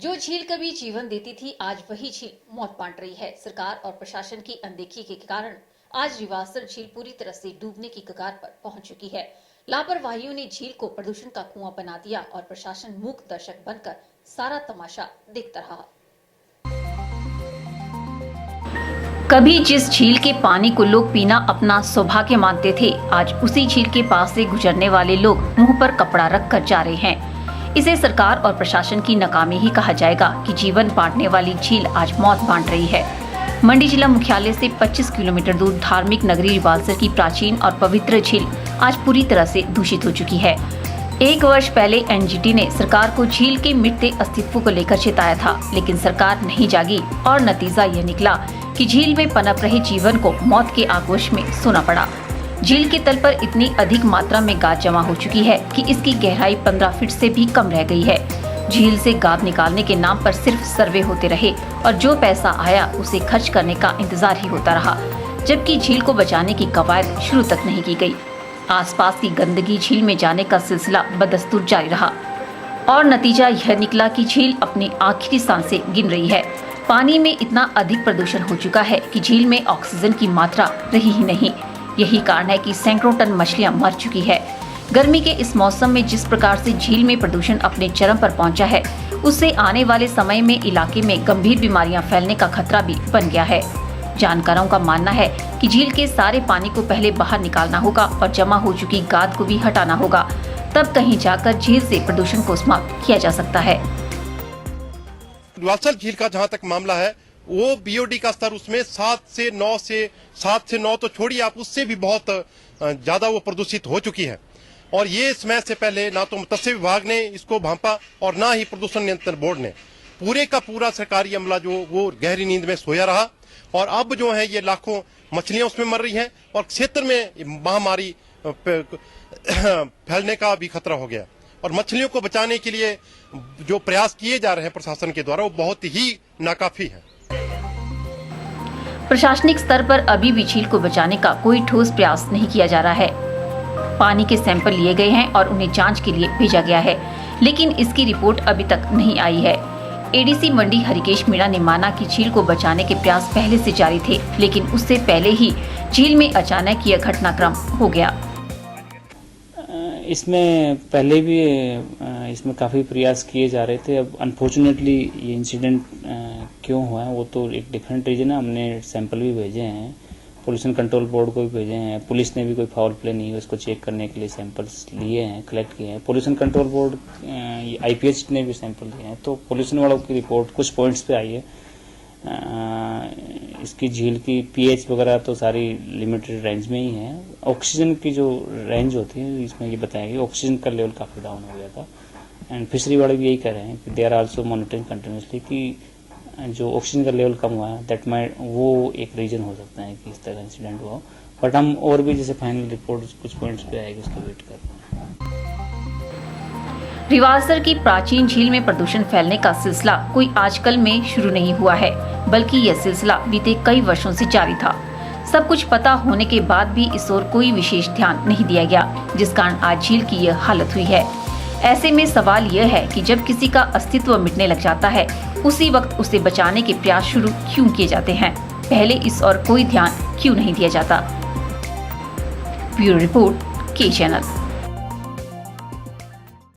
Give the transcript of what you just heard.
जो झील कभी जीवन देती थी, आज वही झील मौत बांट रही है। सरकार और प्रशासन की अनदेखी के कारण आज रिवासर झील पूरी तरह से डूबने की कगार पर पहुंच चुकी है। लापरवाहियों ने झील को प्रदूषण का कुआं बना दिया और प्रशासन मूक दर्शक बनकर सारा तमाशा देखता रहा। कभी जिस झील के पानी को लोग पीना अपना सौभाग्य मानते थे, आज उसी झील के पास से गुजरने वाले लोग मुंह पर कपड़ा रख कर जा रहे हैं। इसे सरकार और प्रशासन की नाकामी ही कहा जाएगा कि जीवन बांटने वाली झील आज मौत बांट रही है। मंडी जिला मुख्यालय से 25 किलोमीटर दूर धार्मिक नगरी रिवालसर की प्राचीन और पवित्र झील आज पूरी तरह से दूषित हो चुकी है। 1 वर्ष पहले एनजीटी ने सरकार को झील के मिटते अस्तित्व को लेकर चेताया था, लेकिन सरकार नहीं जागी और नतीजा यह निकला कि झील में पनप रहे जीवन को मौत के आगोश में सोना पड़ा। झील के तल पर इतनी अधिक मात्रा में गाद जमा हो चुकी है कि इसकी गहराई 15 फीट से भी कम रह गई है। झील से गाद निकालने के नाम पर सिर्फ सर्वे होते रहे और जो पैसा आया उसे खर्च करने का इंतजार ही होता रहा, जबकि झील को बचाने की कवायद शुरू तक नहीं की गई। आसपास की गंदगी झील में जाने का सिलसिला बदस्तूर जारी रहा और नतीजा यह निकला कि झील अपनी आखिरी सांसें गिन रही है। पानी में इतना अधिक प्रदूषण हो चुका है कि झील में ऑक्सीजन की मात्रा रही ही नहीं। यही कारण है कि सैकड़ों टन मछलियां मर चुकी है। गर्मी के इस मौसम में जिस प्रकार से झील में प्रदूषण अपने चरम पर पहुंचा है, उससे आने वाले समय में इलाके में गंभीर बीमारियां फैलने का खतरा भी बन गया है। जानकारों का मानना है कि झील के सारे पानी को पहले बाहर निकालना होगा और जमा हो चुकी गाद को भी हटाना होगा, तब कहीं जाकर झील से प्रदूषण को समाप्त किया जा सकता है। रिवालसर झील का जहां तक मामला है, वो बीओडी का स्तर उसमें 7 से 9 तो छोड़िए आप, उससे भी बहुत ज्यादा वो प्रदूषित हो चुकी है। और ये समय से पहले ना तो मत्स्य विभाग ने इसको भांपा और ना ही प्रदूषण नियंत्रण बोर्ड ने। पूरे का पूरा सरकारी अमला जो वो गहरी नींद में सोया रहा और अब जो है ये लाखों मछलियां उसमें मर रही हैं और क्षेत्र में महामारी फैलने का भी खतरा हो गया। और मछलियों को बचाने के लिए जो प्रयास किए जा रहे हैं प्रशासन के द्वारा, वो बहुत ही नाकाफी है। प्रशासनिक स्तर पर अभी भी झील को बचाने का कोई ठोस प्रयास नहीं किया जा रहा है। पानी के सैंपल लिए गए हैं और उन्हें जांच के लिए भेजा गया है, लेकिन इसकी रिपोर्ट अभी तक नहीं आई है। एडीसी मंडी हरिकेश मीणा ने माना कि झील को बचाने के प्रयास पहले से जारी थे, लेकिन उससे पहले ही झील में अचानक यह घटनाक्रम हो गया। इसमें पहले भी इसमें काफ़ी प्रयास किए जा रहे थे। अब अनफॉर्चुनेटली ये इंसिडेंट क्यों हुआ है वो तो एक डिफरेंट रीजन है। हमने सैंपल भी भेजे हैं, पोल्यूशन कंट्रोल बोर्ड को भी भेजे हैं। पुलिस ने भी कोई फाउल प्ले नहीं है उसको चेक करने के लिए सैंपल्स लिए हैं, कलेक्ट किए हैं। पोल्यूशन कंट्रोल बोर्ड आईपीएच ने भी सैंपल लिए हैं। तो पोल्यूशन वालों की रिपोर्ट कुछ पॉइंट्स पे आई है। इसकी झील की पीएच वगैरह तो सारी लिमिटेड रेंज में ही है। ऑक्सीजन की जो रेंज होती है इसमें ये बताया कि ऑक्सीजन का लेवल काफ़ी डाउन हो गया था। एंड फिशरी वाले भी यही कह रहे हैं कि they are also monitoring continuously कि जो ऑक्सीजन का लेवल कम हुआ है दैट माइट वो एक रीजन हो सकता है कि इस तरह इंसिडेंट हुआ। बट हम और भी जैसे फाइनल रिपोर्ट कुछ पॉइंट्स पे आएगी उसको वेट कर रहे हैं। रिवालसर की प्राचीन झील में प्रदूषण फैलने का सिलसिला कोई आजकल में शुरू नहीं हुआ है, बल्कि यह सिलसिला बीते कई वर्षों से जारी था। सब कुछ पता होने के बाद भी इस ओर कोई विशेष ध्यान नहीं दिया गया, जिस कारण आज झील की यह हालत हुई है। ऐसे में सवाल यह है कि जब किसी का अस्तित्व मिटने लग जाता है, उसी वक्त उसे बचाने के प्रयास शुरू क्यों किए जाते हैं? पहले इस ओर कोई ध्यान क्यों नहीं दिया जाता? ब्यूरो रिपोर्ट, के चैनल।